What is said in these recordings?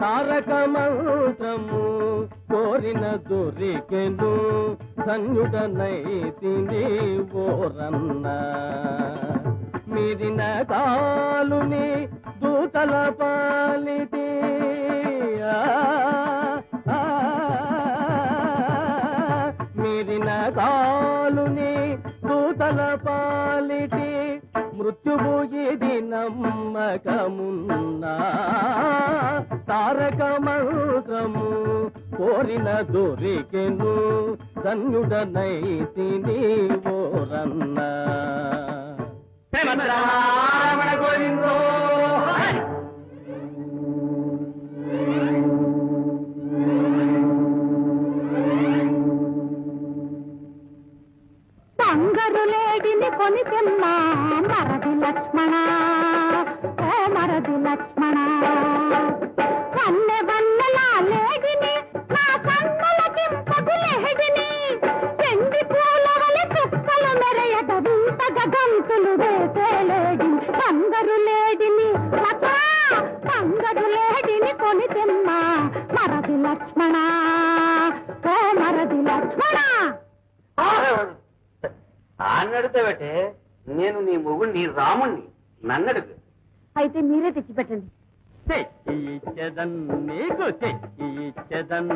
తారక మంత్రము కోరిన దొరికెను ధన్యుడనైతిని ఓరన్న మీరిన కాలుని దూతల పాలితి మీరిన కాలుని దూతల పాలిటి మృత్యువు ఇది నమ్మకమున్నా తారక మంత్రము కోరిన దొరికెను ధన్యుడనైతిని ఓరన్న రమణ గోవిందో బంగారు లేడిని కొని తెమ్మా మరది లక్ష్మణ ఓ మరది లక్ష్మణ కన్నె వన్నెల లేడిని నా కన్నుల కింపకు లేడిని చెండి పూల వలె చుక్కలు మెరయట వింతగా గంతులు వేసే లేడిని బంగారు లేడిని బంగారు లేడిని కొని తెమ్మా మరది లక్ష్మణ ఓ మరది లక్ష్మణ అన్నడితే బట్టే నేను నీ మొగుణ్ణి రాముణ్ణి నన్నడుగు అయితే మీరే తెచ్చిపెట్టండి తెచ్చి ఇచ్చేదన్ నీకు తెచ్చి ఇచ్చేదన్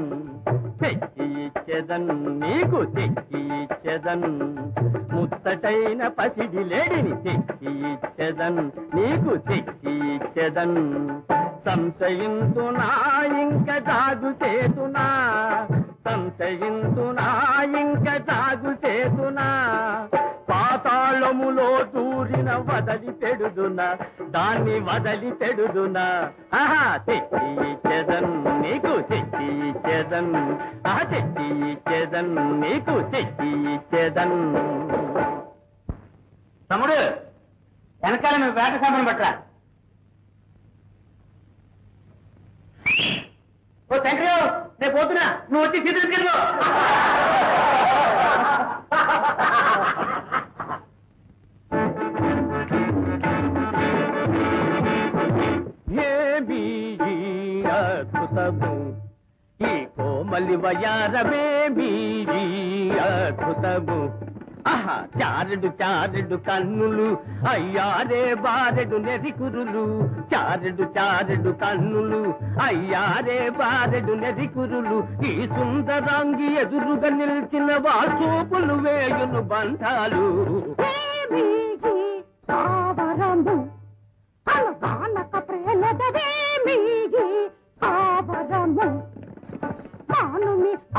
నీకు తెచ్చి ఇచ్చేదన్ ముచ్చటైన పసిడి లేడిని తెచ్చి ఇచ్చేదన్ నీకు తెచ్చి ఇచ్చేదన్ సంశయింతునా ఇంక జాగు చేతునా సంశయింతునా ఇంక జాగు చేతునా పాతాళములో దూరిన వదలి తెడుదునా దాన్ని వదలి తెడుదునా ఆహా తెచ్చి ఇచ్చేదన్ నీకు తెచ్చి ఇచ్చేదన్ ఆహా తెచ్చి ఇచ్చేదన్ నీకు తెచ్చి ఇచ్చేదన్ తమ్ముడు వెనకాల మేము వేట సామాను పట్టరా ఓ శంకరు నేను పోతున్నా నువ్వు వచ్చి సీత తీసుకెళ్ళిపో అద్భుతము ఈ కోమలి వయారమేమీ అద్భుతము ఆహా చారెడు చారెడు కన్నులు అయ్యారే బారెడు నెరికురులు చారెడు చారెడు కన్నులు అయ్యారే బారెడు నెరికురులు ఈ సుందరాంగి ఎదురుగా నిలిచిన వాచూపులు వేయును బంధాలు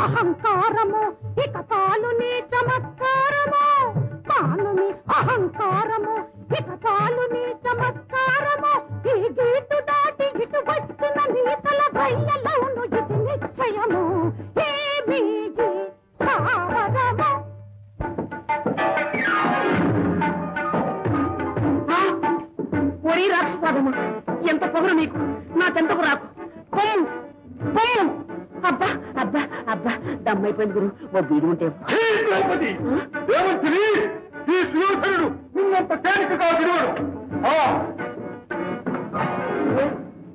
అహంకారము ఇక చాలు నీ చమత్కారము మానుని అహంకారము ఇక చాలు నీ చమత్కారము ఈ గీటు దాటి ఇటు వచ్చిన నీతల భయ్యలోను ఇది నిశ్చయము ఏమీ కావరము ఒరి రాక్షసాదమా ఎంత పొగరు నీకు నాకెంతకు రాకు అబ్బా అబ్బా అబ్బా దమ్మైపోయింది గురు ఓ బీడు ఉంటే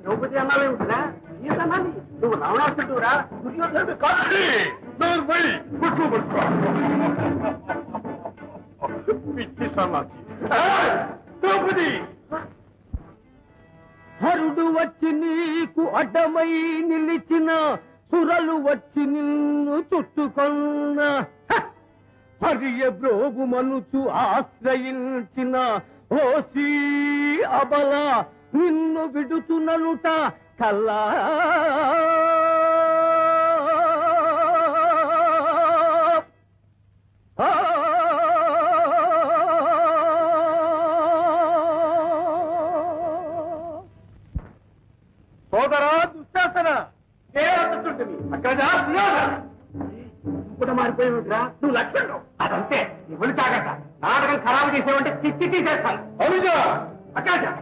ద్రౌపది అన్నావేమిటిరా నువ్వు రావణాసుడురా దుర్యోధనుడు ద్రౌపది హరుడు వచ్చి నీకు అడ్డమై నిలిచిన సురలు వచ్చి నిన్ను చుట్టుకొన్న హరియ బ్రోగు మనుచు ఆశ్రయించిన ఓసీ అబల నిన్ను విడుతుననుట కల్లా సోదరా దుశ్శాసన అక్కడ ఇప్పుడు మారిపోయిరా నువ్వు లక్ష్మణ్ అదంతే ఇవ్వడు తాగట నాటకం ఖరాబు చేసేవంటే చిచ్చి తీసేస్తాను అవునుగా అక్కడ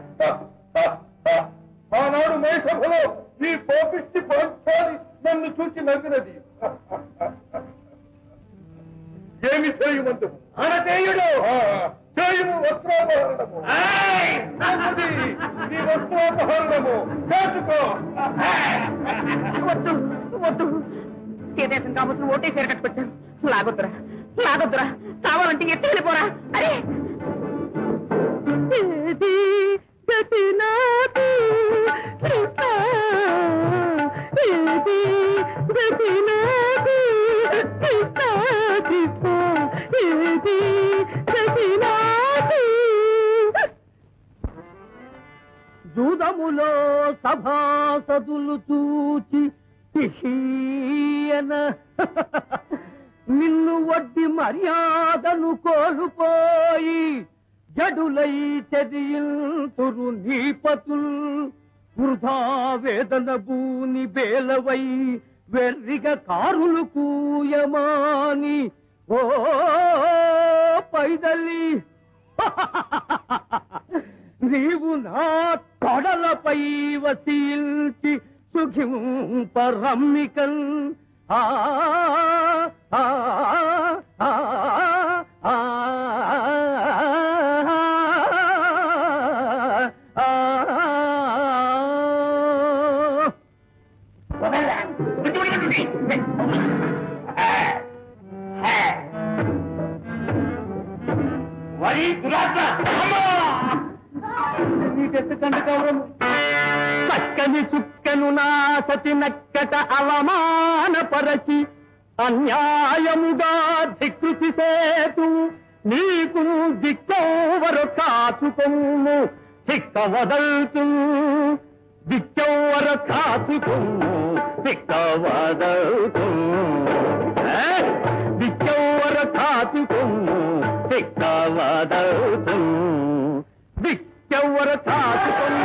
ఆనాడు మేషభలో నీ పోపిష్టి పంచాలి నన్ను చూసి నవ్వినది ఏమి చేయుమందు అనతేయుడు చేయుము వస్త్రోపహరణము నీ వస్త్రోపహరణము చేసుకో. వద్దు వద్దు చేదేశం కాబట్టి ఓటేసి కట్టుకొచ్చాను. లాగొద్దురా లాగొద్దురా, కావాలంటే ఎత్తి వెళ్ళిపోరా. అరే జూదములో సభాసదులు చూచి తిహీయన నిన్ను వడ్డి మర్యాదను కోల్పోయి జడులై చెదియింతురు నీపతుల్ వృధా వేదన భూని బేలవై వెర్రిగ కారులు కూయమాని ఓ పైదల్లి నీవు నా తొడలపై వసీల్చి సుఖింపరమ్మికన్ ఆ ఆ ఆ ఆ వరి దురాత్మ నీకెత్తకండి కౌరము చక్కని చుక్కను నా సతి నక్కట అవమానపరచి అన్యాయముగా ధికృతి సేతు నీకు దిక్కెవరు కాచుకొమ్ము దిక్క వదల్తు దిక్కెవరు కాచుకొమ్ము దిక్క వదల్తు దిక్కెవరు కాచుకొమ్ము దిక్క వదల్తు దిక్కెవరు కాచుకొమ్ము